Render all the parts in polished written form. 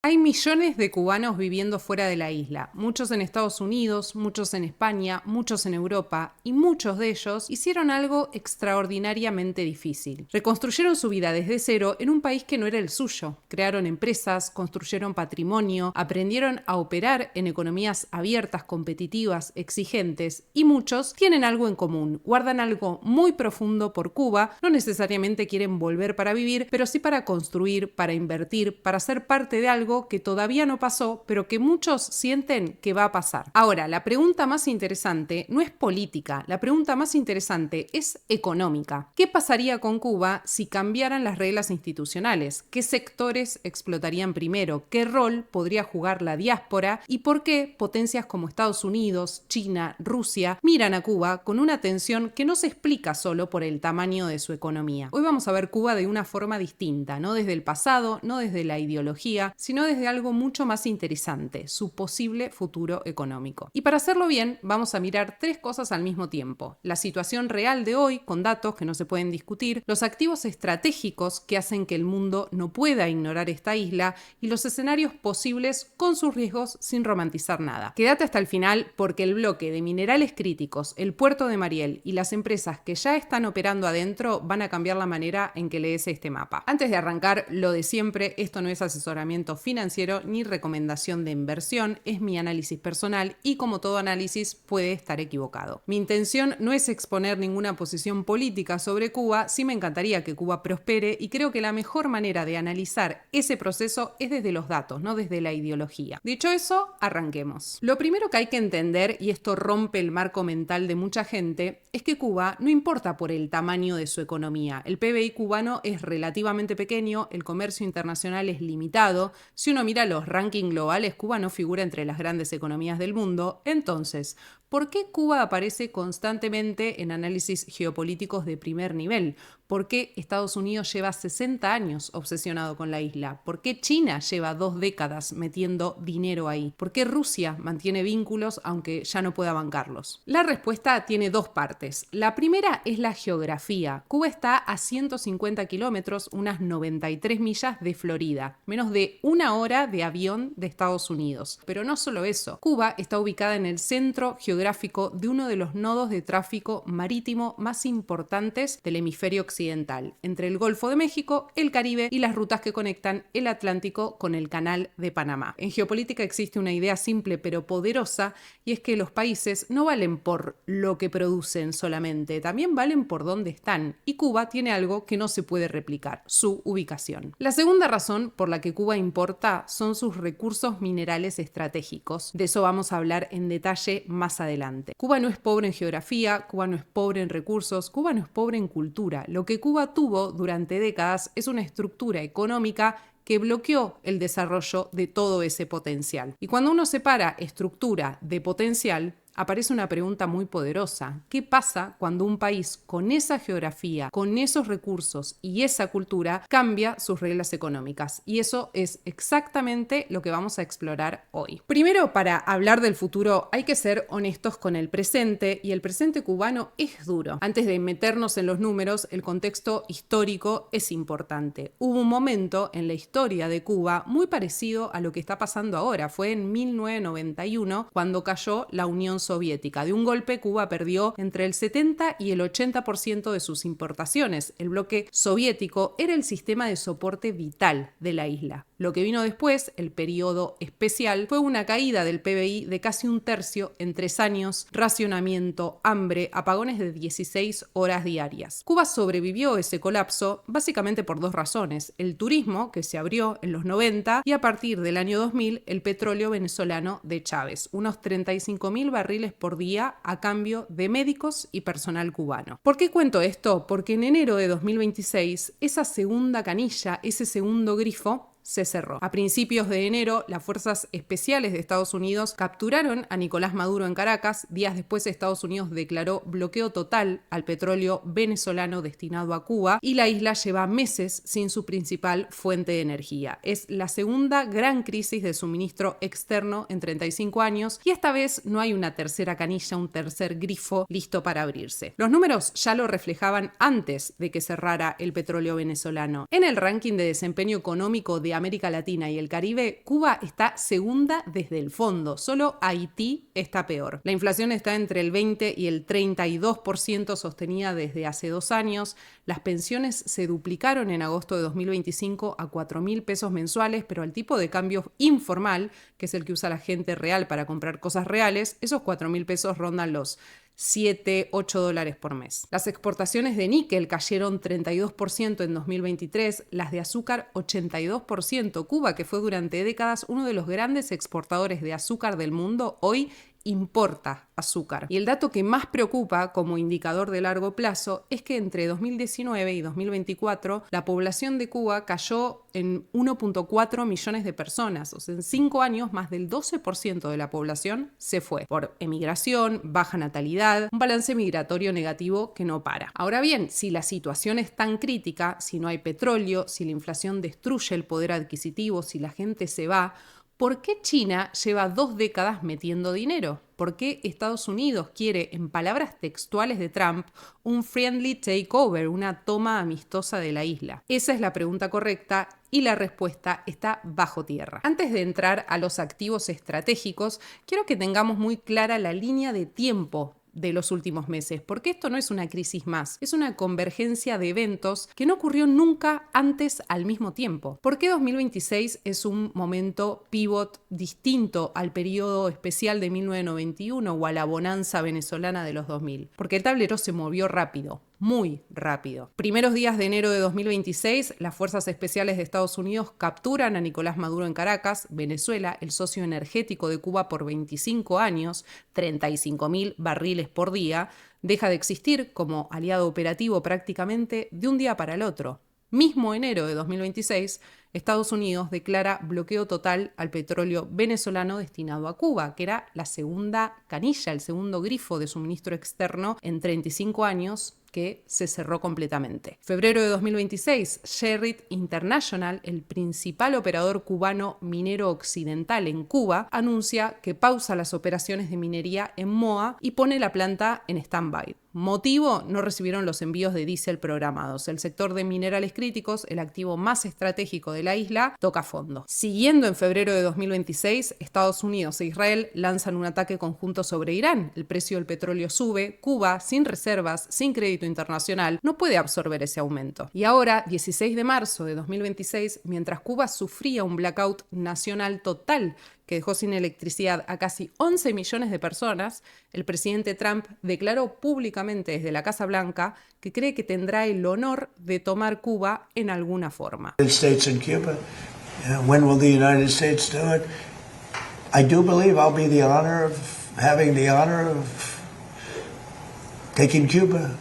Hay millones de cubanos viviendo fuera de la isla, muchos en Estados Unidos, muchos en España, muchos en Europa, y muchos de ellos hicieron algo extraordinariamente difícil. Reconstruyeron su vida desde cero en un país que no era el suyo. Crearon empresas, construyeron patrimonio, aprendieron a operar en economías abiertas, competitivas, exigentes, y muchos tienen algo en común, guardan algo muy profundo por Cuba, no necesariamente quieren volver para vivir, pero sí para construir, para invertir, para ser parte de algo que todavía no pasó, pero que muchos sienten que va a pasar. Ahora, la pregunta más interesante no es política, la pregunta más interesante es económica. ¿Qué pasaría con Cuba si cambiaran las reglas institucionales? ¿Qué sectores explotarían primero? ¿Qué rol podría jugar la diáspora? ¿Y por qué potencias como Estados Unidos, China, Rusia miran a Cuba con una atención que no se explica solo por el tamaño de su economía? Hoy vamos a ver Cuba de una forma distinta, no desde el pasado, no desde la ideología, sino desde algo mucho más interesante, su posible futuro económico. Y para hacerlo bien, vamos a mirar tres cosas al mismo tiempo: la situación real de hoy, con datos que no se pueden discutir, los activos estratégicos que hacen que el mundo no pueda ignorar esta isla, y los escenarios posibles con sus riesgos, sin romantizar nada. Quédate hasta el final porque el bloque de minerales críticos, el puerto de Mariel y las empresas que ya están operando adentro van a cambiar la manera en que lees este mapa. Antes de arrancar, lo de siempre: esto no es asesoramiento financiero ni recomendación de inversión, es mi análisis personal y, como todo análisis, puede estar equivocado. Mi intención no es exponer ninguna posición política sobre Cuba, sí me encantaría que Cuba prospere, y creo que la mejor manera de analizar ese proceso es desde los datos, no desde la ideología. Dicho eso, arranquemos. Lo primero que hay que entender, y esto rompe el marco mental de mucha gente, es que Cuba no importa por el tamaño de su economía. El PBI cubano es relativamente pequeño, el comercio internacional es limitado. Si uno mira los rankings globales, Cuba no figura entre las grandes economías del mundo. Entonces, ¿por qué Cuba aparece constantemente en análisis geopolíticos de primer nivel? ¿Por qué Estados Unidos lleva 60 años obsesionado con la isla? ¿Por qué China lleva 2 décadas metiendo dinero ahí? ¿Por qué Rusia mantiene vínculos aunque ya no pueda bancarlos? La respuesta tiene dos partes. La primera es la geografía. Cuba está a 150 kilómetros, unas 93 millas de Florida, menos de una hora de avión de Estados Unidos. Pero no solo eso, Cuba está ubicada en el centro geográfico de uno de los nodos de tráfico marítimo más importantes del hemisferio occidental, entre el Golfo de México, el Caribe y las rutas que conectan el Atlántico con el Canal de Panamá. En geopolítica existe una idea simple pero poderosa, y es que los países no valen por lo que producen solamente, también valen por dónde están, y Cuba tiene algo que no se puede replicar: su ubicación. La segunda razón por la que Cuba importa son sus recursos minerales estratégicos. De eso vamos a hablar en detalle más adelante. Cuba no es pobre en geografía, Cuba no es pobre en recursos, Cuba no es pobre en cultura. Lo que Cuba tuvo durante décadas es una estructura económica que bloqueó el desarrollo de todo ese potencial. Y cuando uno separa estructura de potencial, aparece una pregunta muy poderosa: ¿qué pasa cuando un país con esa geografía, con esos recursos y esa cultura cambia sus reglas económicas? Y eso es exactamente lo que vamos a explorar hoy. Primero, para hablar del futuro hay que ser honestos con el presente, y el presente cubano es duro. Antes de meternos en los números, el contexto histórico es importante. Hubo un momento en la historia de Cuba muy parecido a lo que está pasando ahora. Fue en 1991 cuando cayó la Unión Soviética. De un golpe, Cuba perdió entre el 70 y el 80% de sus importaciones. El bloque soviético era el sistema de soporte vital de la isla. Lo que vino después, el periodo especial, fue una caída del PBI de casi un tercio en 3 años, racionamiento, hambre, apagones de 16 horas diarias. Cuba sobrevivió ese colapso básicamente por dos razones: el turismo, que se abrió en los 90, y a partir del año 2000, el petróleo venezolano de Chávez, unos 35.000 barriles por día a cambio de médicos y personal cubano. ¿Por qué cuento esto? Porque en enero de 2026, esa segunda canilla, ese segundo grifo, se cerró. A principios de enero, las fuerzas especiales de Estados Unidos capturaron a Nicolás Maduro en Caracas. Días después, Estados Unidos declaró bloqueo total al petróleo venezolano destinado a Cuba, y la isla lleva meses sin su principal fuente de energía. Es la segunda gran crisis de suministro externo en 35 años, y esta vez no hay una tercera canilla, un tercer grifo listo para abrirse. Los números ya lo reflejaban antes de que cerrara el petróleo venezolano. En el ranking de desempeño económico de América Latina y el Caribe, Cuba está segunda desde el fondo. Solo Haití está peor. La inflación está entre el 20 y el 32% sostenida desde hace 2 años. Las pensiones se duplicaron en agosto de 2025 a 4.000 pesos mensuales, pero al tipo de cambio informal, que es el que usa la gente real para comprar cosas reales, esos 4.000 pesos rondan los 7, 8 dólares por mes. Las exportaciones de níquel cayeron 32% en 2023, las de azúcar 82%. Cuba, que fue durante décadas uno de los grandes exportadores de azúcar del mundo, hoy importa azúcar. Y el dato que más preocupa como indicador de largo plazo es que entre 2019 y 2024 la población de Cuba cayó en 1.4 millones de personas. O sea, en 5 años más del 12% de la población se fue por emigración, baja natalidad, un balance migratorio negativo que no para. Ahora bien, si la situación es tan crítica, si no hay petróleo, si la inflación destruye el poder adquisitivo, si la gente se va, ¿por qué China lleva 2 décadas metiendo dinero? ¿Por qué Estados Unidos quiere, en palabras textuales de Trump, un friendly takeover, una toma amistosa de la isla? Esa es la pregunta correcta y la respuesta está bajo tierra. Antes de entrar a los activos estratégicos, quiero que tengamos muy clara la línea de tiempo de los últimos meses, porque esto no es una crisis más, es una convergencia de eventos que no ocurrió nunca antes al mismo tiempo. ¿Por qué 2026 es un momento pivot distinto al periodo especial de 1991 o a la bonanza venezolana de los 2000? Porque el tablero se movió rápido. Muy rápido. Primeros días de enero de 2026, las fuerzas especiales de Estados Unidos capturan a Nicolás Maduro en Caracas, Venezuela, el socio energético de Cuba por 25 años, 35.000 barriles por día, deja de existir como aliado operativo prácticamente de un día para el otro. Mismo enero de 2026, Estados Unidos declara bloqueo total al petróleo venezolano destinado a Cuba, que era la segunda canilla, el segundo grifo de suministro externo en 35 años, que se cerró completamente. Febrero de 2026, Sherritt International, el principal operador cubano minero occidental en Cuba, anuncia que pausa las operaciones de minería en Moa y pone la planta en stand-by. Motivo: no recibieron los envíos de diésel programados. El sector de minerales críticos, el activo más estratégico de la isla, toca fondo. Siguiendo en febrero de 2026, Estados Unidos e Israel lanzan un ataque conjunto sobre Irán. El precio del petróleo sube. Cuba, sin reservas, sin crédito internacional, no puede absorber ese aumento. Y ahora, 16 de marzo de 2026, mientras Cuba sufría un blackout nacional total que dejó sin electricidad a casi 11 millones de personas, el presidente Trump declaró públicamente desde la Casa Blanca que cree que tendrá el honor de tomar Cuba en alguna forma. When will the United States do it? I do believe I'll be having the honor of taking Cuba.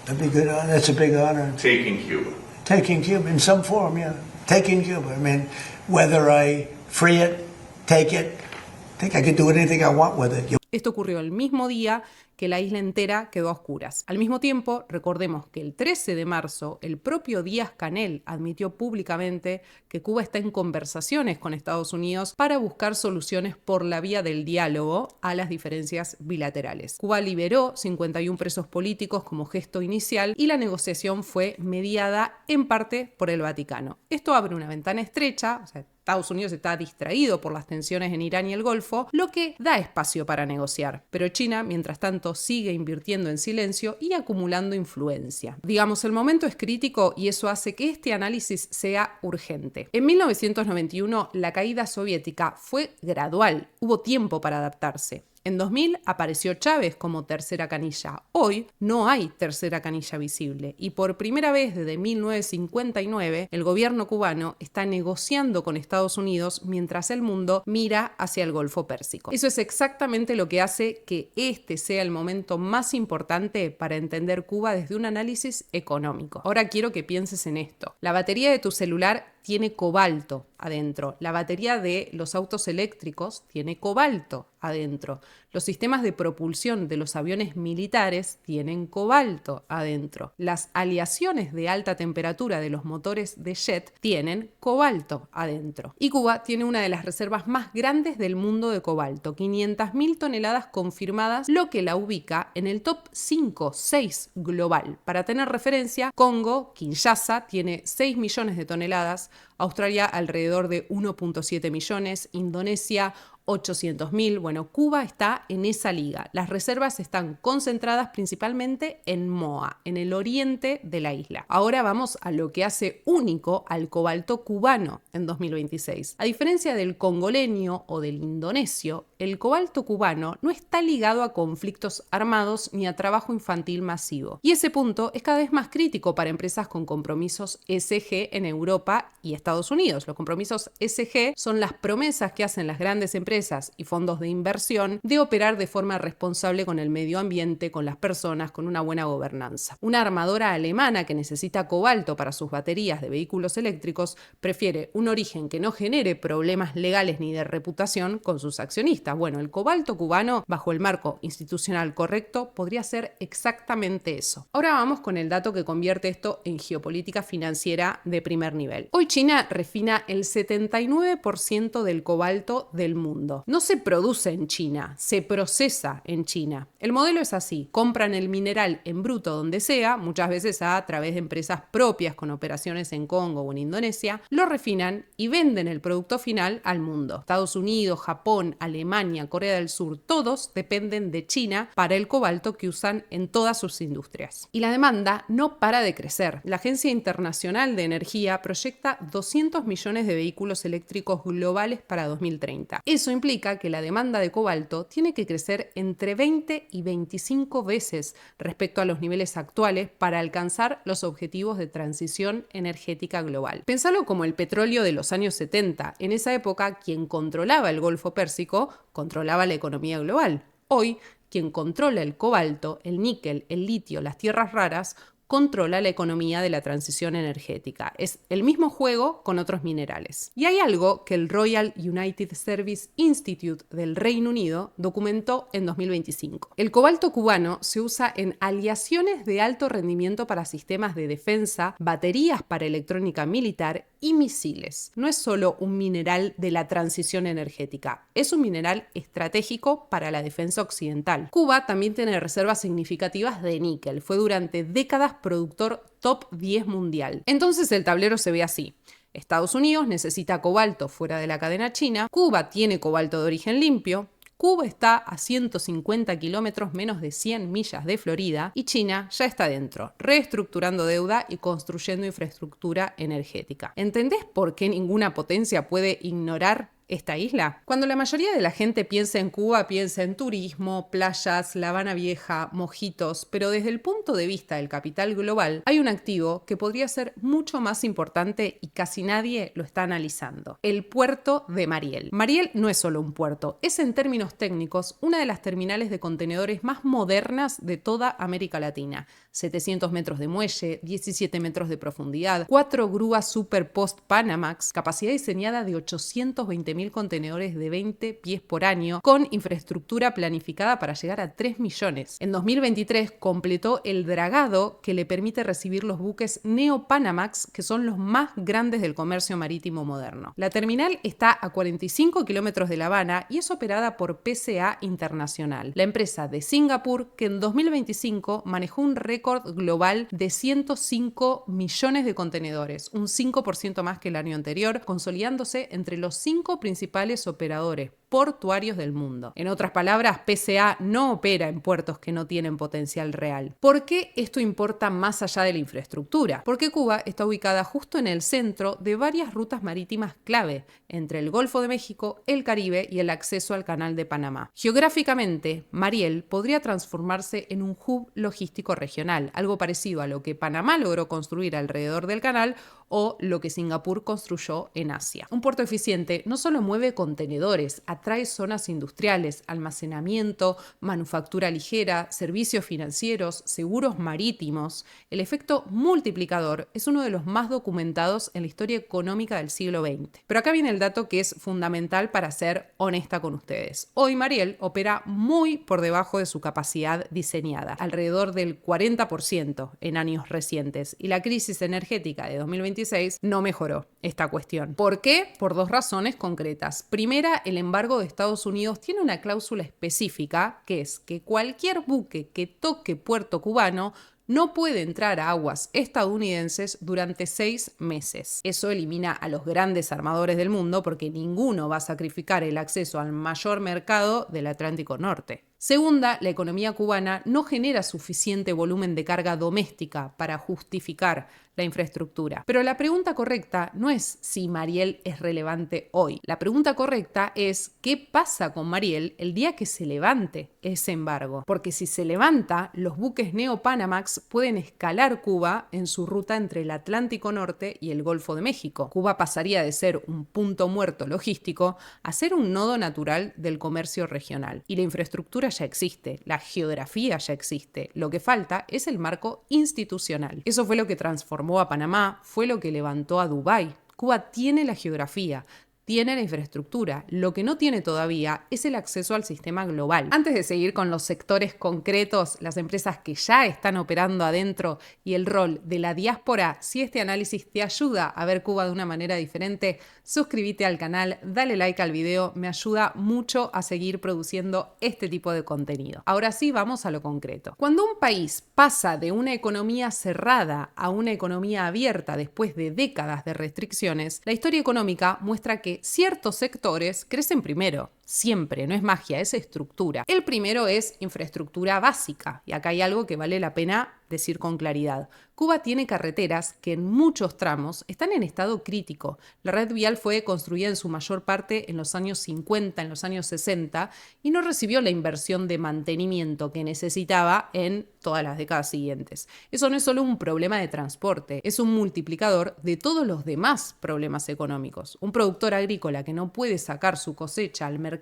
That'd be good. That's a big honor. Taking Cuba. Taking Cuba in some form, yeah. Taking Cuba. I mean, whether I free it, take it, I think I could do anything I want with it. Esto ocurrió el mismo día que la isla entera quedó a oscuras. Al mismo tiempo, recordemos que el 13 de marzo, el propio Díaz-Canel admitió públicamente que Cuba está en conversaciones con Estados Unidos para buscar soluciones por la vía del diálogo a las diferencias bilaterales. Cuba liberó 51 presos políticos como gesto inicial y la negociación fue mediada en parte por el Vaticano. Esto abre una ventana estrecha, o sea, Estados Unidos está distraído por las tensiones en Irán y el Golfo, lo que da espacio para negociar. Pero China, mientras tanto, sigue invirtiendo en silencio y acumulando influencia. Digamos, el momento es crítico y eso hace que este análisis sea urgente. En 1991, la caída soviética fue gradual, hubo tiempo para adaptarse. En 2000 apareció Chávez como tercera canilla. Hoy no hay tercera canilla visible y por primera vez desde 1959 el gobierno cubano está negociando con Estados Unidos mientras el mundo mira hacia el Golfo Pérsico. Eso es exactamente lo que hace que este sea el momento más importante para entender Cuba desde un análisis económico. Ahora quiero que pienses en esto. La batería de tu celular tiene cobalto adentro. La batería de los autos eléctricos tiene cobalto adentro. Los sistemas de propulsión de los aviones militares tienen cobalto adentro. Las aleaciones de alta temperatura de los motores de jet tienen cobalto adentro. Y Cuba tiene una de las reservas más grandes del mundo de cobalto, 500.000 toneladas confirmadas, lo que la ubica en el top 5-6 global. Para tener referencia, Congo, Kinshasa, tiene 6 millones de toneladas, Australia alrededor de 1.7 millones, Indonesia 800.000. Bueno, Cuba está en esa liga. Las reservas están concentradas principalmente en Moa, en el oriente de la isla. Ahora vamos a lo que hace único al cobalto cubano en 2026. A diferencia del congoleño o del indonesio, el cobalto cubano no está ligado a conflictos armados ni a trabajo infantil masivo. Y ese punto es cada vez más crítico para empresas con compromisos ESG en Europa y Estados Unidos. Los compromisos ESG son las promesas que hacen las grandes empresas y fondos de inversión de operar de forma responsable con el medio ambiente, con las personas, con una buena gobernanza. Una armadora alemana que necesita cobalto para sus baterías de vehículos eléctricos prefiere un origen que no genere problemas legales ni de reputación con sus accionistas. Bueno, el cobalto cubano, bajo el marco institucional correcto, podría ser exactamente eso. Ahora vamos con el dato que convierte esto en geopolítica financiera de primer nivel. Hoy China refina el 79% del cobalto del mundo. No se produce en China, se procesa en China. El modelo es así: compran el mineral en bruto donde sea, muchas veces a través de empresas propias con operaciones en Congo o en Indonesia, lo refinan y venden el producto final al mundo. Estados Unidos, Japón, Alemania, Corea del Sur, todos dependen de China para el cobalto que usan en todas sus industrias. Y la demanda no para de crecer. La Agencia Internacional de Energía proyecta 200 millones de vehículos eléctricos globales para 2030. Eso implica que la demanda de cobalto tiene que crecer entre 20 y 25 veces respecto a los niveles actuales para alcanzar los objetivos de transición energética global. Pensalo como el petróleo de los años 70. En esa época, quien controlaba el Golfo Pérsico controlaba la economía global. Hoy, quien controla el cobalto, el níquel, el litio, las tierras raras, controla la economía de la transición energética. Es el mismo juego con otros minerales. Y hay algo que el Royal United Service Institute del Reino Unido documentó en 2025. El cobalto cubano se usa en aleaciones de alto rendimiento para sistemas de defensa, baterías para electrónica militar y misiles. No es solo un mineral de la transición energética, es un mineral estratégico para la defensa occidental. Cuba también tiene reservas significativas de níquel. Fue durante décadas productor top 10 mundial. Entonces el tablero se ve así. Estados Unidos necesita cobalto fuera de la cadena china, Cuba tiene cobalto de origen limpio, Cuba está a 150 kilómetros, menos de 100 millas de Florida, y China ya está dentro, reestructurando deuda y construyendo infraestructura energética. ¿Entendés por qué ninguna potencia puede ignorar esta isla? Cuando la mayoría de la gente piensa en Cuba, piensa en turismo, playas, La Habana Vieja, mojitos, pero desde el punto de vista del capital global, hay un activo que podría ser mucho más importante y casi nadie lo está analizando: el puerto de Mariel. Mariel no es solo un puerto, es en términos técnicos una de las terminales de contenedores más modernas de toda América Latina. 700 metros de muelle, 17 metros de profundidad, 4 grúas Super Post Panamax, capacidad diseñada de 820.000 contenedores de 20 pies por año, con infraestructura planificada para llegar a 3 millones. En 2023 completó el dragado que le permite recibir los buques Neo Panamax, que son los más grandes del comercio marítimo moderno. La terminal está a 45 kilómetros de La Habana y es operada por PCA Internacional, la empresa de Singapur que en 2025 manejó un récord global de 105 millones de contenedores, un 5% más que el año anterior, consolidándose entre los 5 principales operadores portuarios del mundo. En otras palabras, PCA no opera en puertos que no tienen potencial real. ¿Por qué esto importa más allá de la infraestructura? Porque Cuba está ubicada justo en el centro de varias rutas marítimas clave, entre el Golfo de México, el Caribe y el acceso al Canal de Panamá. Geográficamente, Mariel podría transformarse en un hub logístico regional, algo parecido a lo que Panamá logró construir alrededor del canal o lo que Singapur construyó en Asia. Un puerto eficiente no solo mueve contenedores, atrae zonas industriales, almacenamiento, manufactura ligera, servicios financieros, seguros marítimos. El efecto multiplicador es uno de los más documentados en la historia económica del siglo XX. Pero acá viene el dato que es fundamental para ser honesta con ustedes. Hoy Mariel opera muy por debajo de su capacidad diseñada, alrededor del 40% en años recientes, y la crisis energética de 2026 no mejoró esta cuestión. ¿Por qué? Por dos razones concretas. Primera, el embargo de Estados Unidos tiene una cláusula específica que es que cualquier buque que toque puerto cubano no puede entrar a aguas estadounidenses durante 6 meses. Eso elimina a los grandes armadores del mundo porque ninguno va a sacrificar el acceso al mayor mercado del Atlántico Norte. Segunda, la economía cubana no genera suficiente volumen de carga doméstica para justificar la infraestructura. Pero la pregunta correcta no es si Mariel es relevante hoy. La pregunta correcta es qué pasa con Mariel el día que se levante ese embargo. Porque si se levanta, los buques Neo-Panamax pueden escalar Cuba en su ruta entre el Atlántico Norte y el Golfo de México. Cuba pasaría de ser un punto muerto logístico a ser un nodo natural del comercio regional. Y la infraestructura ya existe, la geografía ya existe. Lo que falta es el marco institucional. Eso fue lo que transformó a Panamá, fue lo que levantó a Dubái. Cuba tiene la geografía, tiene la infraestructura. Lo que no tiene todavía es el acceso al sistema global. Antes de seguir con los sectores concretos, las empresas que ya están operando adentro y el rol de la diáspora, si este análisis te ayuda a ver Cuba de una manera diferente, suscríbete al canal, dale like al video, me ayuda mucho a seguir produciendo este tipo de contenido. Ahora sí, vamos a lo concreto. Cuando un país pasa de una economía cerrada a una economía abierta después de décadas de restricciones, la historia económica muestra que ciertos sectores crecen primero. Siempre, no es magia, es estructura. El primero es infraestructura básica, y acá hay algo que vale la pena decir con claridad. Cuba tiene carreteras que en muchos tramos están en estado crítico. La red vial fue construida en su mayor parte en los años 50, en los años 60, y no recibió la inversión de mantenimiento que necesitaba en todas las décadas siguientes. Eso no es solo un problema de transporte, es un multiplicador de todos los demás problemas económicos. Un productor agrícola que no puede sacar su cosecha al mercado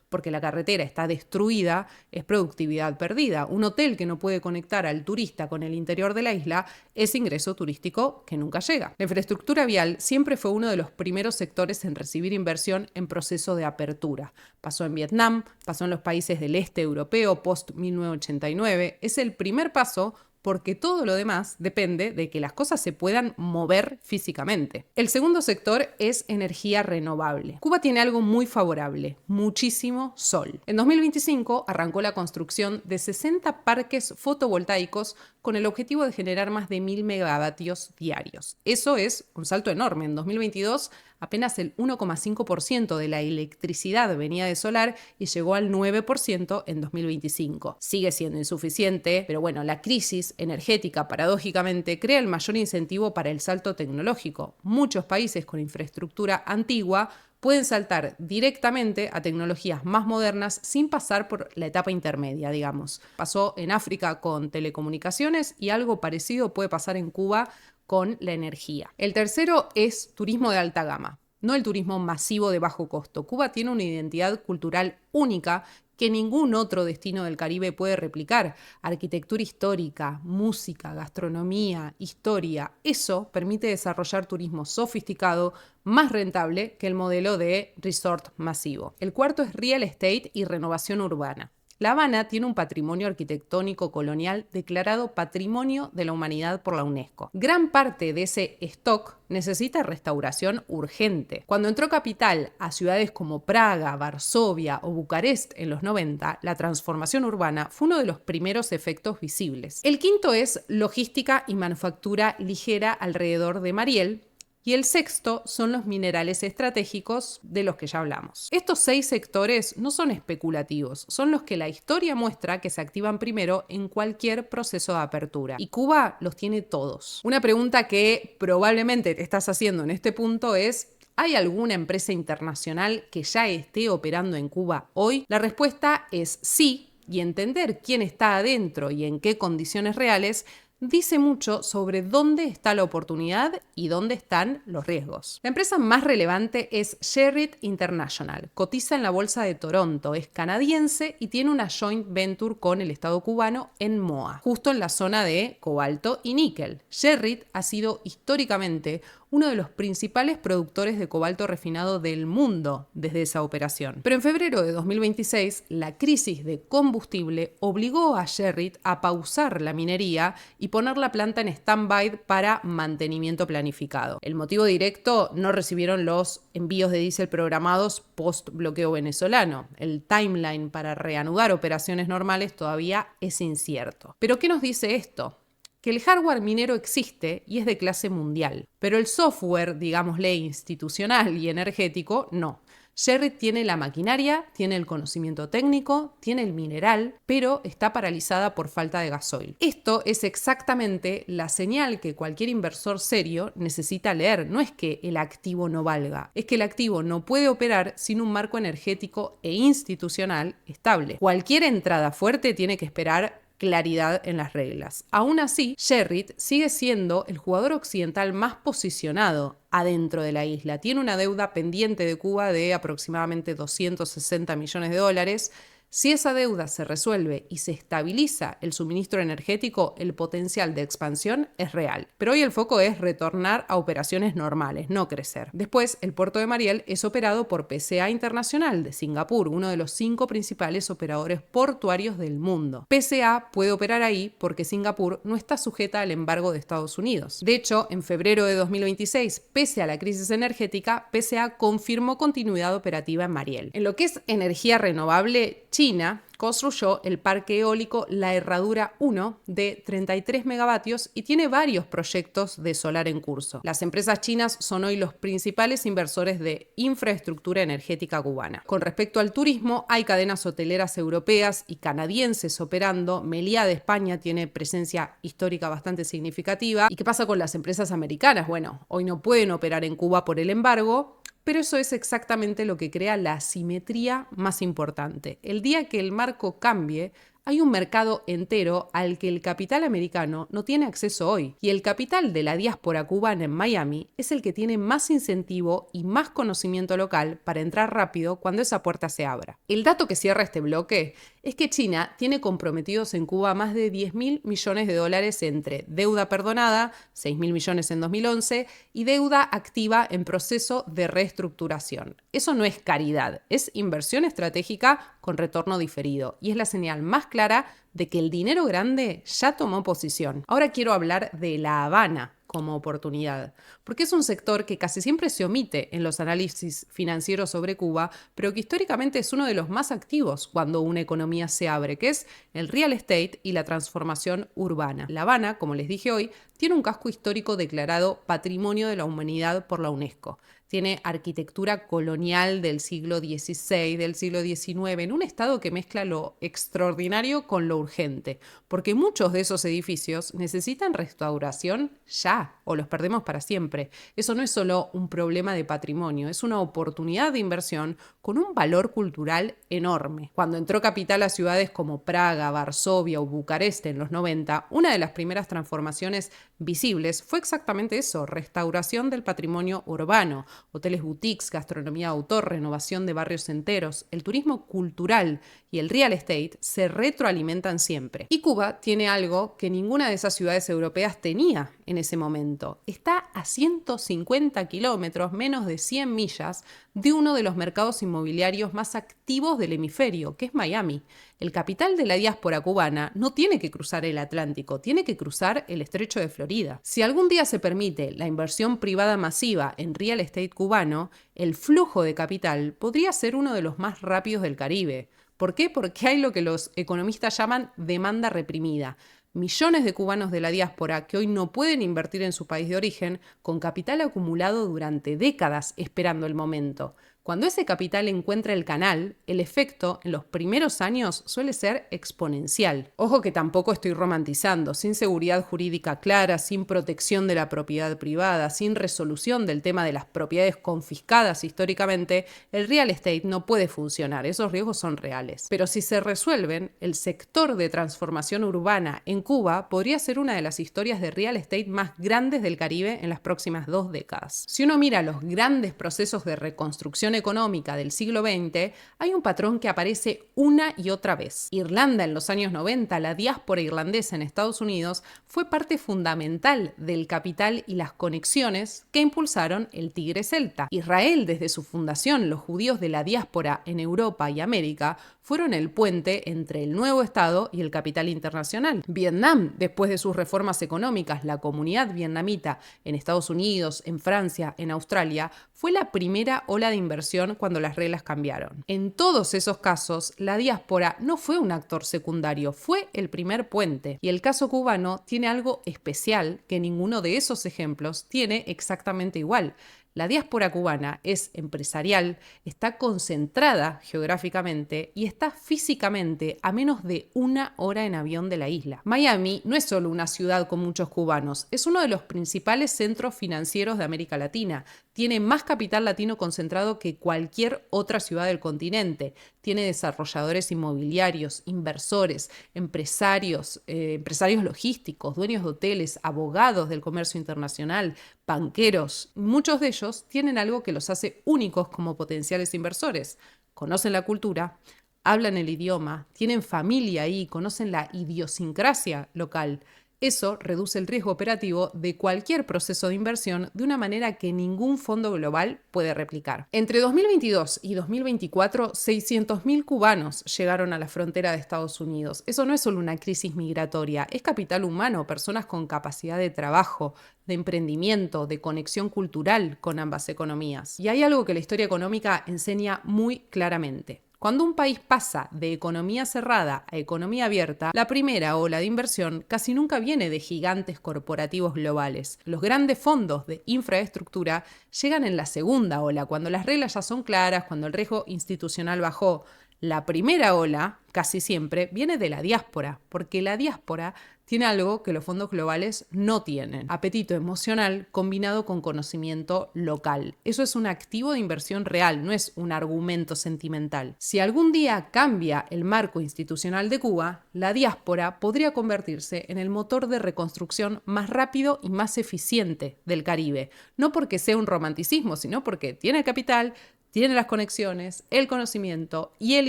porque la carretera está destruida es productividad perdida. Un hotel que no puede conectar al turista con el interior de la isla es ingreso turístico que nunca llega. La infraestructura vial siempre fue uno de los primeros sectores en recibir inversión en proceso de apertura. Pasó en Vietnam, pasó en los países del este europeo post-1989. Es el primer paso porque todo lo demás depende de que las cosas se puedan mover físicamente. El segundo sector es energía renovable. Cuba tiene algo muy favorable, muchísimo sol. En 2025 arrancó la construcción de 60 parques fotovoltaicos con el objetivo de generar más de 1.000 megavatios diarios. Eso es un salto enorme. En 2022 apenas el 1,5% de la electricidad venía de solar y llegó al 9% en 2025. Sigue siendo insuficiente, pero bueno, la crisis energética paradójicamente crea el mayor incentivo para el salto tecnológico. Muchos países con infraestructura antigua pueden saltar directamente a tecnologías más modernas sin pasar por la etapa intermedia, digamos. Pasó en África con telecomunicaciones y algo parecido puede pasar en Cuba con la energía. El tercero es turismo de alta gama, no el turismo masivo de bajo costo. Cuba tiene una identidad cultural única que ningún otro destino del Caribe puede replicar. Arquitectura histórica, música, gastronomía, historia. Eso permite desarrollar turismo sofisticado, más rentable que el modelo de resort masivo. El cuarto es real estate y renovación urbana. La Habana tiene un patrimonio arquitectónico colonial declarado Patrimonio de la Humanidad por la UNESCO. Gran parte de ese stock necesita restauración urgente. Cuando entró capital a ciudades como Praga, Varsovia o Bucarest en los 90, la transformación urbana fue uno de los primeros efectos visibles. El quinto es logística y manufactura ligera alrededor de Mariel. Y el sexto son los minerales estratégicos de los que ya hablamos. Estos 6 sectores no son especulativos, son los que la historia muestra que se activan primero en cualquier proceso de apertura. Y Cuba los tiene todos. Una pregunta que probablemente te estás haciendo en este punto es: ¿hay alguna empresa internacional que ya esté operando en Cuba hoy? La respuesta es sí, y entender quién está adentro y en qué condiciones reales dice mucho sobre dónde está la oportunidad y dónde están los riesgos. La empresa más relevante es Sherritt International. Cotiza en la bolsa de Toronto, es canadiense y tiene una joint venture con el Estado cubano en Moa, justo en la zona de cobalto y níquel. Sherritt ha sido históricamente uno de los principales productores de cobalto refinado del mundo desde esa operación. Pero en febrero de 2026, la crisis de combustible obligó a Sherritt a pausar la minería y poner la planta en stand-by para mantenimiento planificado. El motivo directo: no recibieron los envíos de diésel programados post-bloqueo venezolano. El timeline para reanudar operaciones normales todavía es incierto. ¿Pero qué nos dice esto? que el hardware minero existe y es de clase mundial, pero el software, digámosle institucional y energético, no. Sherritt tiene la maquinaria, tiene el conocimiento técnico, tiene el mineral, pero está paralizada por falta de gasoil. Esto es exactamente la señal que cualquier inversor serio necesita leer. No es que el activo no valga, es que el activo no puede operar sin un marco energético e institucional estable. Cualquier entrada fuerte tiene que esperar claridad en las reglas. Aún así, Sherritt sigue siendo el jugador occidental más posicionado adentro de la isla. Tiene una deuda pendiente de Cuba de aproximadamente 260 millones de dólares. Si esa deuda se resuelve y se estabiliza el suministro energético, el potencial de expansión es real. Pero hoy el foco es retornar a operaciones normales, no crecer. Después, el puerto de Mariel es operado por PCA Internacional de Singapur, uno de los 5 principales operadores portuarios del mundo. PCA puede operar ahí porque Singapur no está sujeta al embargo de Estados Unidos. De hecho, en febrero de 2026, pese a la crisis energética, PCA confirmó continuidad operativa en Mariel. En lo que es energía renovable, China construyó el parque eólico La Herradura 1 de 33 megavatios y tiene varios proyectos de solar en curso. Las empresas chinas son hoy los principales inversores de infraestructura energética cubana. Con respecto al turismo, hay cadenas hoteleras europeas y canadienses operando. Meliá de España tiene presencia histórica bastante significativa. ¿Y qué pasa con las empresas americanas? Bueno, hoy no pueden operar en Cuba por el embargo, pero eso es exactamente lo que crea la asimetría más importante. El día que el marco cambie, hay un mercado entero al que el capital americano no tiene acceso hoy. Y el capital de la diáspora cubana en Miami es el que tiene más incentivo y más conocimiento local para entrar rápido cuando esa puerta se abra. El dato que cierra este bloque es que China tiene comprometidos en Cuba más de 10.000 millones de dólares entre deuda perdonada, 6.000 millones en 2011, y deuda activa en proceso de reestructuración. Eso no es caridad, es inversión estratégica con retorno diferido y es la señal más clara de que el dinero grande ya tomó posición. Ahora quiero hablar de La Habana como oportunidad, porque es un sector que casi siempre se omite en los análisis financieros sobre Cuba, pero que históricamente es uno de los más activos cuando una economía se abre, que es el real estate y la transformación urbana. La Habana, como les dije hoy, tiene un casco histórico declarado Patrimonio de la Humanidad por la UNESCO. Tiene arquitectura colonial del siglo XVI, del siglo XIX, en un estado que mezcla lo extraordinario con lo urgente, porque muchos de esos edificios necesitan restauración ya, o los perdemos para siempre. Eso no es solo un problema de patrimonio, es una oportunidad de inversión con un valor cultural enorme. Cuando entró capital a ciudades como Praga, Varsovia o Bucarest en los 90, una de las primeras transformaciones visibles fue exactamente eso, restauración del patrimonio urbano, hoteles boutiques, gastronomía de autor, renovación de barrios enteros. El turismo cultural y el real estate se retroalimentan siempre. Y Cuba tiene algo que ninguna de esas ciudades europeas tenía en ese momento. Está a 150 kilómetros, menos de 100 millas, de uno de los mercados inmobiliarios más activos del hemisferio, que es Miami. El capital de la diáspora cubana no tiene que cruzar el Atlántico, tiene que cruzar el Estrecho de Florida. Si algún día se permite la inversión privada masiva en real estate cubano, el flujo de capital podría ser uno de los más rápidos del Caribe. ¿Por qué? Porque hay lo que los economistas llaman demanda reprimida. Millones de cubanos de la diáspora que hoy no pueden invertir en su país de origen con capital acumulado durante décadas esperando el momento. Cuando ese capital encuentra el canal, el efecto en los primeros años suele ser exponencial. Ojo que tampoco estoy romantizando, sin seguridad jurídica clara, sin protección de la propiedad privada, sin resolución del tema de las propiedades confiscadas históricamente, el real estate no puede funcionar, esos riesgos son reales. Pero si se resuelven, el sector de transformación urbana en Cuba podría ser una de las historias de real estate más grandes del Caribe en las próximas 2 décadas. Si uno mira los grandes procesos de reconstrucción económica del siglo XX, hay un patrón que aparece una y otra vez. Irlanda en los años 90, la diáspora irlandesa en Estados Unidos, fue parte fundamental del capital y las conexiones que impulsaron el Tigre Celta. Israel, desde su fundación, los judíos de la diáspora en Europa y América, fueron el puente entre el nuevo Estado y el capital internacional. Vietnam, después de sus reformas económicas, la comunidad vietnamita en Estados Unidos, en Francia, en Australia, fue la primera ola de inversión cuando las reglas cambiaron. En todos esos casos, la diáspora no fue un actor secundario, fue el primer puente. Y el caso cubano tiene algo especial que ninguno de esos ejemplos tiene exactamente igual. La diáspora cubana es empresarial, está concentrada geográficamente y está físicamente a menos de 1 hora en avión de la isla. Miami no es solo una ciudad con muchos cubanos, es uno de los principales centros financieros de América Latina. Tiene más capital latino concentrado que cualquier otra ciudad del continente. Tiene desarrolladores inmobiliarios, inversores, empresarios logísticos, dueños de hoteles, abogados del comercio internacional, banqueros. Muchos de ellos tienen algo que los hace únicos como potenciales inversores. Conocen la cultura, hablan el idioma, tienen familia ahí, conocen la idiosincrasia local. Eso reduce el riesgo operativo de cualquier proceso de inversión de una manera que ningún fondo global puede replicar. Entre 2022 y 2024, 600.000 cubanos llegaron a la frontera de Estados Unidos. Eso no es solo una crisis migratoria, es capital humano, personas con capacidad de trabajo, de emprendimiento, de conexión cultural con ambas economías. Y hay algo que la historia económica enseña muy claramente. Cuando un país pasa de economía cerrada a economía abierta, la primera ola de inversión casi nunca viene de gigantes corporativos globales. Los grandes fondos de infraestructura llegan en la segunda ola, cuando las reglas ya son claras, cuando el riesgo institucional bajó. La primera ola, casi siempre, viene de la diáspora, porque la diáspora tiene algo que los fondos globales no tienen: apetito emocional combinado con conocimiento local. Eso es un activo de inversión real, no es un argumento sentimental. Si algún día cambia el marco institucional de Cuba, la diáspora podría convertirse en el motor de reconstrucción más rápido y más eficiente del Caribe. No porque sea un romanticismo, sino porque tiene el capital, tiene las conexiones, el conocimiento y el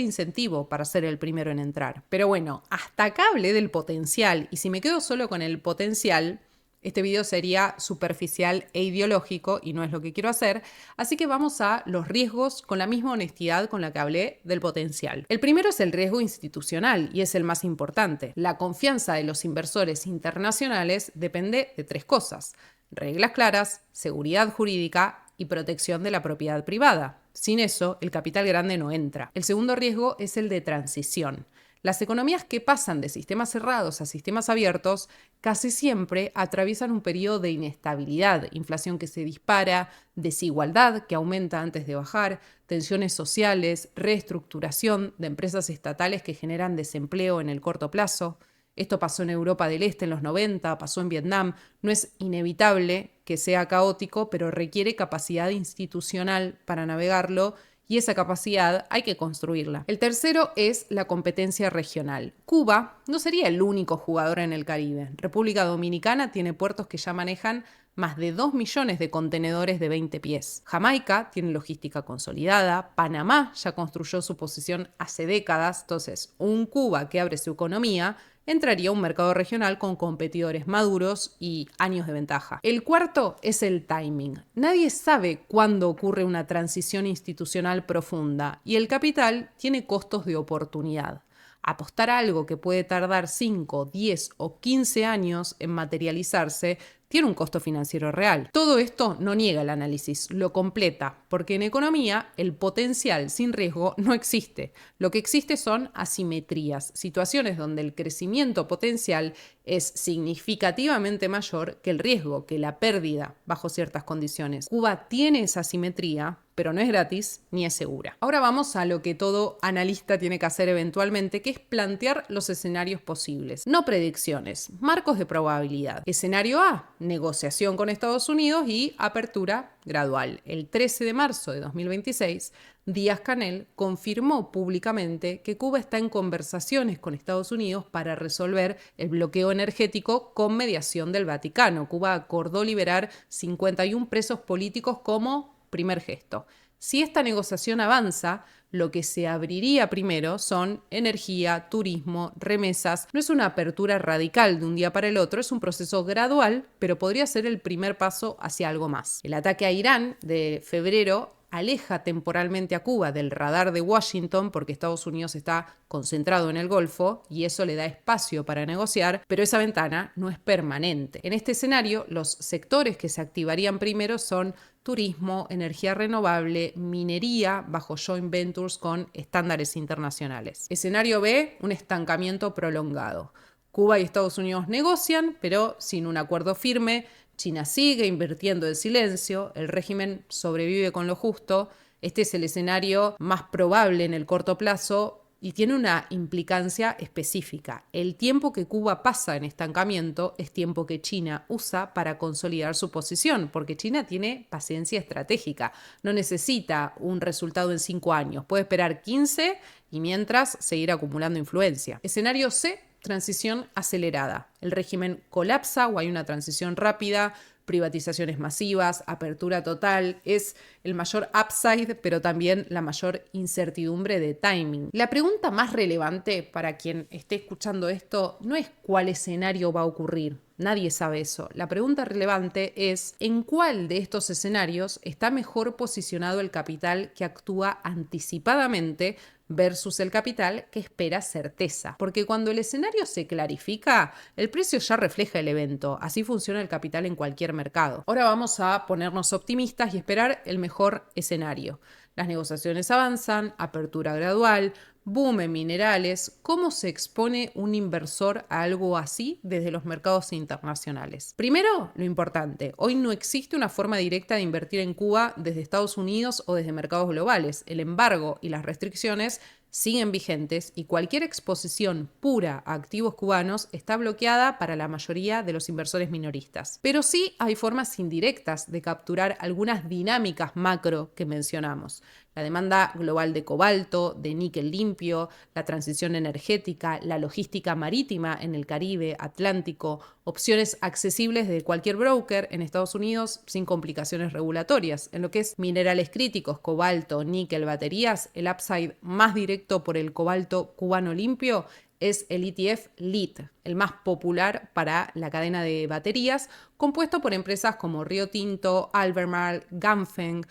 incentivo para ser el primero en entrar. Pero bueno, hasta acá hablé del potencial, y si me quedo solo con el potencial, este video sería superficial e ideológico y no es lo que quiero hacer, así que vamos a los riesgos con la misma honestidad con la que hablé del potencial. El primero es el riesgo institucional y es el más importante. La confianza de los inversores internacionales depende de 3 cosas: reglas claras, seguridad jurídica y protección de la propiedad privada. Sin eso, el capital grande no entra. El segundo riesgo es el de transición. Las economías que pasan de sistemas cerrados a sistemas abiertos casi siempre atraviesan un periodo de inestabilidad, inflación que se dispara, desigualdad que aumenta antes de bajar, tensiones sociales, reestructuración de empresas estatales que generan desempleo en el corto plazo. Esto pasó en Europa del Este en los 90, pasó en Vietnam. No es inevitable que sea caótico, pero requiere capacidad institucional para navegarlo y esa capacidad hay que construirla. El tercero es la competencia regional. Cuba no sería el único jugador en el Caribe. República Dominicana tiene puertos que ya manejan más de 2 millones de contenedores de 20 pies. Jamaica tiene logística consolidada. Panamá ya construyó su posición hace décadas. Entonces, un Cuba que abre su economía entraría a un mercado regional con competidores maduros y años de ventaja. El cuarto es el timing. Nadie sabe cuándo ocurre una transición institucional profunda y el capital tiene costos de oportunidad. Apostar a algo que puede tardar 5, 10 o 15 años en materializarse tiene un costo financiero real. Todo esto no niega el análisis, lo completa, porque en economía el potencial sin riesgo no existe. Lo que existe son asimetrías, situaciones donde el crecimiento potencial es significativamente mayor que el riesgo, que la pérdida bajo ciertas condiciones. Cuba tiene esa asimetría, pero no es gratis ni es segura. Ahora vamos a lo que todo analista tiene que hacer eventualmente, que es plantear los escenarios posibles. No predicciones, marcos de probabilidad. Escenario A: negociación con Estados Unidos y apertura gradual. El 13 de marzo de 2026, Díaz-Canel confirmó públicamente que Cuba está en conversaciones con Estados Unidos para resolver el bloqueo energético con mediación del Vaticano. Cuba acordó liberar 51 presos políticos como primer gesto. Si esta negociación avanza, lo que se abriría primero son energía, turismo, remesas. No es una apertura radical de un día para el otro, es un proceso gradual, pero podría ser el primer paso hacia algo más. El ataque a Irán de febrero aleja temporalmente a Cuba del radar de Washington porque Estados Unidos está concentrado en el Golfo y eso le da espacio para negociar, pero esa ventana no es permanente. En este escenario, los sectores que se activarían primero son turismo, energía renovable, minería bajo joint ventures con estándares internacionales. Escenario B, un estancamiento prolongado. Cuba y Estados Unidos negocian, pero sin un acuerdo firme. China sigue invirtiendo en silencio, el régimen sobrevive con lo justo. Este es el escenario más probable en el corto plazo y tiene una implicancia específica. El tiempo que Cuba pasa en estancamiento es tiempo que China usa para consolidar su posición, porque China tiene paciencia estratégica. No necesita un resultado en 5 años, puede esperar 15 y mientras seguir acumulando influencia. Escenario C, transición acelerada. El régimen colapsa o hay una transición rápida, privatizaciones masivas, apertura total, es el mayor upside, pero también la mayor incertidumbre de timing. La pregunta más relevante para quien esté escuchando esto no es cuál escenario va a ocurrir. Nadie sabe eso. La pregunta relevante es ¿en cuál de estos escenarios está mejor posicionado el capital que actúa anticipadamente versus el capital que espera certeza? Porque cuando el escenario se clarifica, el precio ya refleja el evento. Así funciona el capital en cualquier mercado. Ahora vamos a ponernos optimistas y esperar el mejor escenario. Las negociaciones avanzan, apertura gradual, boom en minerales. ¿Cómo se expone un inversor a algo así desde los mercados internacionales? Primero, lo importante. Hoy no existe una forma directa de invertir en Cuba desde Estados Unidos o desde mercados globales. El embargo y las restricciones siguen vigentes y cualquier exposición pura a activos cubanos está bloqueada para la mayoría de los inversores minoristas. Pero sí hay formas indirectas de capturar algunas dinámicas macro que mencionamos. La demanda global de cobalto, de níquel limpio, la transición energética, la logística marítima en el Caribe, Atlántico, opciones accesibles de cualquier broker en Estados Unidos sin complicaciones regulatorias. En lo que es minerales críticos, cobalto, níquel, baterías, el upside más directo por el cobalto cubano limpio es el ETF LEAD, el más popular para la cadena de baterías, compuesto por empresas como Rio Tinto, Albemarle, Ganfeng.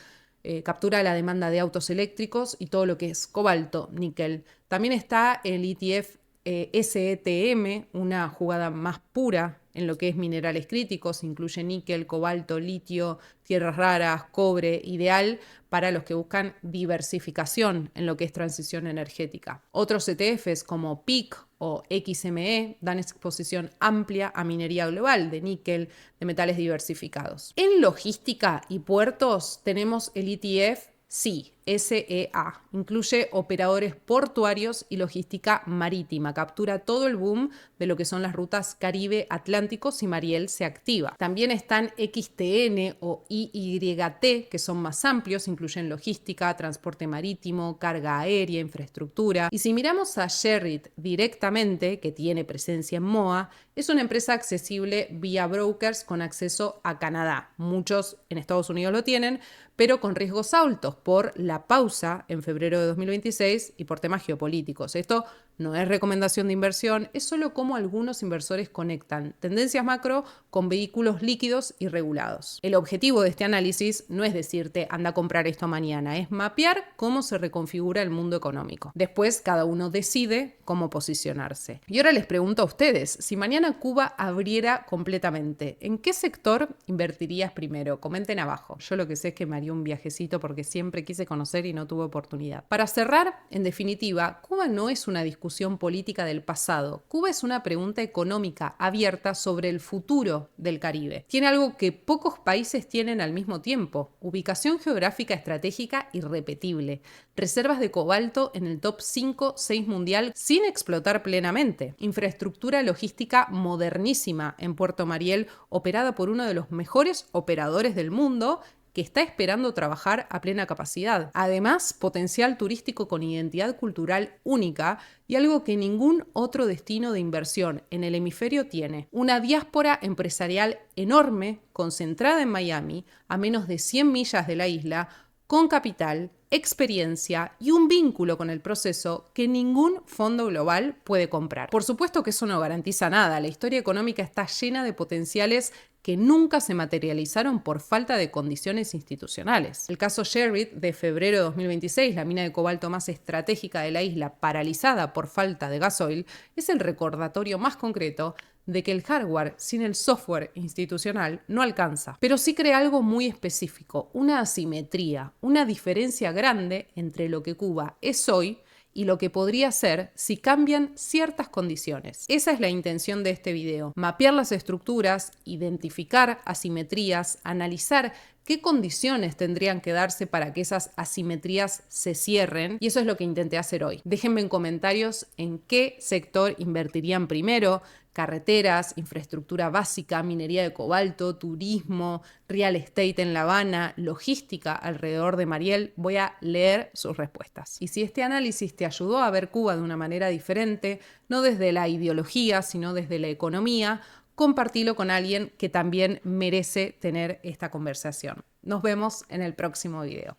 Captura la demanda de autos eléctricos y todo lo que es cobalto, níquel. También está el ETF SETM, una jugada más pura en lo que es minerales críticos, incluye níquel, cobalto, litio, tierras raras, cobre, ideal para los que buscan diversificación en lo que es transición energética. Otros ETFs como PIC o XME dan exposición amplia a minería global de níquel, de metales diversificados. En logística y puertos tenemos el ETF SEA. Incluye operadores portuarios y logística marítima. Captura todo el boom de lo que son las rutas Caribe-Atlántico si Mariel se activa. También están XTN o IYT, que son más amplios, incluyen logística, transporte marítimo, carga aérea, infraestructura. Y si miramos a Sherritt directamente, que tiene presencia en MOA, es una empresa accesible vía brokers con acceso a Canadá. Muchos en Estados Unidos lo tienen, pero con riesgos altos por la pausa en febrero de 2026 y por temas geopolíticos. Esto no es recomendación de inversión, es solo cómo algunos inversores conectan tendencias macro con vehículos líquidos y regulados. El objetivo de este análisis no es decirte anda a comprar esto mañana, es mapear cómo se reconfigura el mundo económico. Después cada uno decide cómo posicionarse. Y ahora les pregunto a ustedes, si mañana Cuba abriera completamente, ¿en qué sector invertirías primero? Comenten abajo. Yo lo que sé es que me haría un viajecito porque siempre quise conocer y no tuve oportunidad. Para cerrar, en definitiva, Cuba no es una discusión política del pasado. Cuba es una pregunta económica abierta sobre el futuro del Caribe. Tiene algo que pocos países tienen al mismo tiempo: ubicación geográfica estratégica irrepetible, reservas de cobalto en el top 5-6 mundial sin explotar plenamente, infraestructura logística modernísima en Puerto Mariel operada por uno de los mejores operadores del mundo que está esperando trabajar a plena capacidad. Además, potencial turístico con identidad cultural única y algo que ningún otro destino de inversión en el hemisferio tiene. Una diáspora empresarial enorme, concentrada en Miami, a menos de 100 millas de la isla, con capital, experiencia y un vínculo con el proceso que ningún fondo global puede comprar. Por supuesto que eso no garantiza nada. La historia económica está llena de potenciales que nunca se materializaron por falta de condiciones institucionales. El caso Sherritt de febrero de 2026, la mina de cobalto más estratégica de la isla paralizada por falta de gasoil, es el recordatorio más concreto de que el hardware sin el software institucional no alcanza, pero sí crea algo muy específico, una asimetría, una diferencia grande entre lo que Cuba es hoy y lo que podría ser si cambian ciertas condiciones. Esa es la intención de este video, mapear las estructuras, identificar asimetrías, analizar qué condiciones tendrían que darse para que esas asimetrías se cierren, y eso es lo que intenté hacer hoy. Déjenme en comentarios en qué sector invertirían primero: carreteras, infraestructura básica, minería de cobalto, turismo, real estate en La Habana, logística alrededor de Mariel. Voy a leer sus respuestas. Y si este análisis te ayudó a ver Cuba de una manera diferente, no desde la ideología, sino desde la economía, compartilo con alguien que también merece tener esta conversación. Nos vemos en el próximo video.